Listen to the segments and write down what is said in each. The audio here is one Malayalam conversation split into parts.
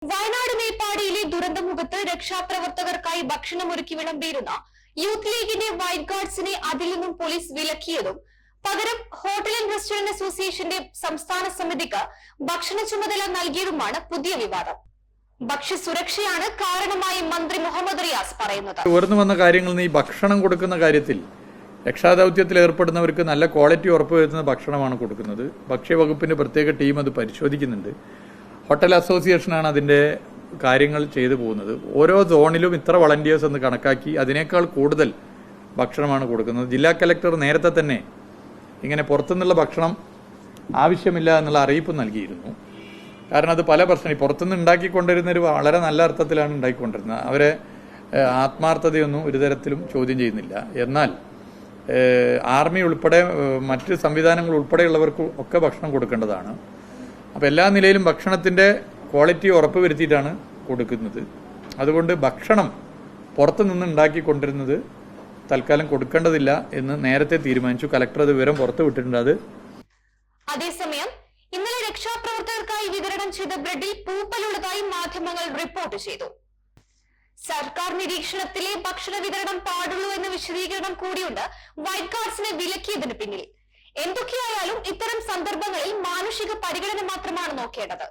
വയനാട് മേപ്പാടിയിലെ ദുരന്തമുഖത്ത് രക്ഷാപ്രവർത്തകർക്കായി ഭക്ഷണമൊരുക്കി വിളമ്പിയിരുന്ന യൂത്ത് ലീഗിന്റെ വൈറ്റ് ഗാർഡ്സിനെ അതിൽ നിന്നും പോലീസ് വിലക്കിയതും പകരം ഹോട്ടൽ ആൻഡ് റെസ്റ്റോറന്റ് അസോസിയേഷന്റെ സംസ്ഥാന സമിതിക്ക് ഭക്ഷണ ചുമതല നൽകിയതുമാണ് പുതിയ വിവാദം. ഭക്ഷ്യസുരക്ഷയാണ് കാരണമായി മന്ത്രി മുഹമ്മദ് റിയാസ് പറയുന്നത്. ഉയർന്നു വന്ന കാര്യങ്ങളിൽ നിന്ന് ഈ ഭക്ഷണം കൊടുക്കുന്ന കാര്യത്തിൽ രക്ഷാദൌത്യത്തിൽ ഏർപ്പെടുന്നവർക്ക് നല്ല ക്വാളിറ്റി ഉറപ്പുവരുത്തുന്ന ഭക്ഷണമാണ് കൊടുക്കുന്നത്. ഭക്ഷ്യവകുപ്പിന്റെ പ്രത്യേക ടീം അത് പരിശോധിക്കുന്നുണ്ട്. ഹോട്ടൽ അസോസിയേഷനാണ് അതിൻ്റെ കാര്യങ്ങൾ ചെയ്തു പോകുന്നത്. ഓരോ സോണിലും ഇത്ര വളണ്ടിയേഴ്സ് എന്ന് കണക്കാക്കി അതിനേക്കാൾ കൂടുതൽ ഭക്ഷണമാണ് കൊടുക്കുന്നത്. ജില്ലാ കലക്ടർ നേരത്തെ തന്നെ ഇങ്ങനെ പുറത്തുനിന്നുള്ള ഭക്ഷണം ആവശ്യമില്ല എന്നുള്ള അറിയിപ്പ് നൽകിയിരുന്നു. കാരണം അത് പല പ്രശ്നം പുറത്തുനിന്ന് ഉണ്ടാക്കിക്കൊണ്ടിരുന്നൊരു വളരെ നല്ല അർത്ഥത്തിലാണ് ഉണ്ടാക്കിക്കൊണ്ടിരുന്നത്. അവരെ ആത്മാർത്ഥതയൊന്നും ഒരു തരത്തിലും ചോദ്യം ചെയ്യുന്നില്ല. എന്നാൽ ആർമി ഉൾപ്പെടെ മറ്റ് സംവിധാനങ്ങൾ ഉൾപ്പെടെയുള്ളവർക്ക് ഒക്കെ ഭക്ഷണം കൊടുക്കേണ്ടതാണ്. അപ്പോൾ എല്ലാ നിലയിലും ഭക്ഷണത്തിൻ്റെ ക്വാളിറ്റി ഉറപ്പുവരുത്തിയിട്ടാണ് കൊടുക്കുന്നത്. അതുകൊണ്ട് ഭക്ഷണം പുറത്തുനിന്ന് ഉണ്ടാക്കിക്കൊണ്ടിരുന്നത് തൽക്കാലം കൊടുക്കേണ്ടതില്ല എന്ന് നേരത്തെ തീരുമാനിച്ചു. കലക്ടർ അത് വിവരം പുറത്തു വിട്ടിട്ടുണ്ട്. അതേസമയം ഇന്നലെ രക്ഷാപ്രവർത്തകർക്കായി വിതരണം ചെയ്ത ബ്രെഡിൽ പൂപ്പലുള്ളതായി മാധ്യമങ്ങൾ റിപ്പോർട്ട് ചെയ്തു. സർക്കാർ നിരീക്ഷണത്തിലെ ഭക്ഷണ വിതരണം പാടുള്ളൂ എന്ന വിശദീകരണം കൂടിയുണ്ട് വൈറ്റ് ഗാർഡ്സിനെ വിലക്കിയതിന് പിന്നിൽ. എന്തൊക്കെയായാലും ഇത്തരം സന്ദർഭങ്ങളിൽ മാനുഷിക പരിഗണന മാത്രമാണ് നോക്കേണ്ടത്.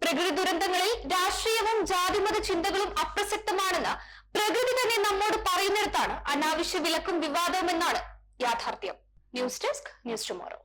പ്രകൃതി ദുരന്തങ്ങളിൽ രാഷ്ട്രീയവും ജാതിമത ചിന്തകളും അപ്രസക്തമാണെന്ന് പ്രകൃതി തന്നെ നമ്മോട് പറയുന്നിടത്താണ് അനാവശ്യ വിലക്കും വിവാദവും എന്നാണ് യാഥാർത്ഥ്യം. News desk, news tomorrow.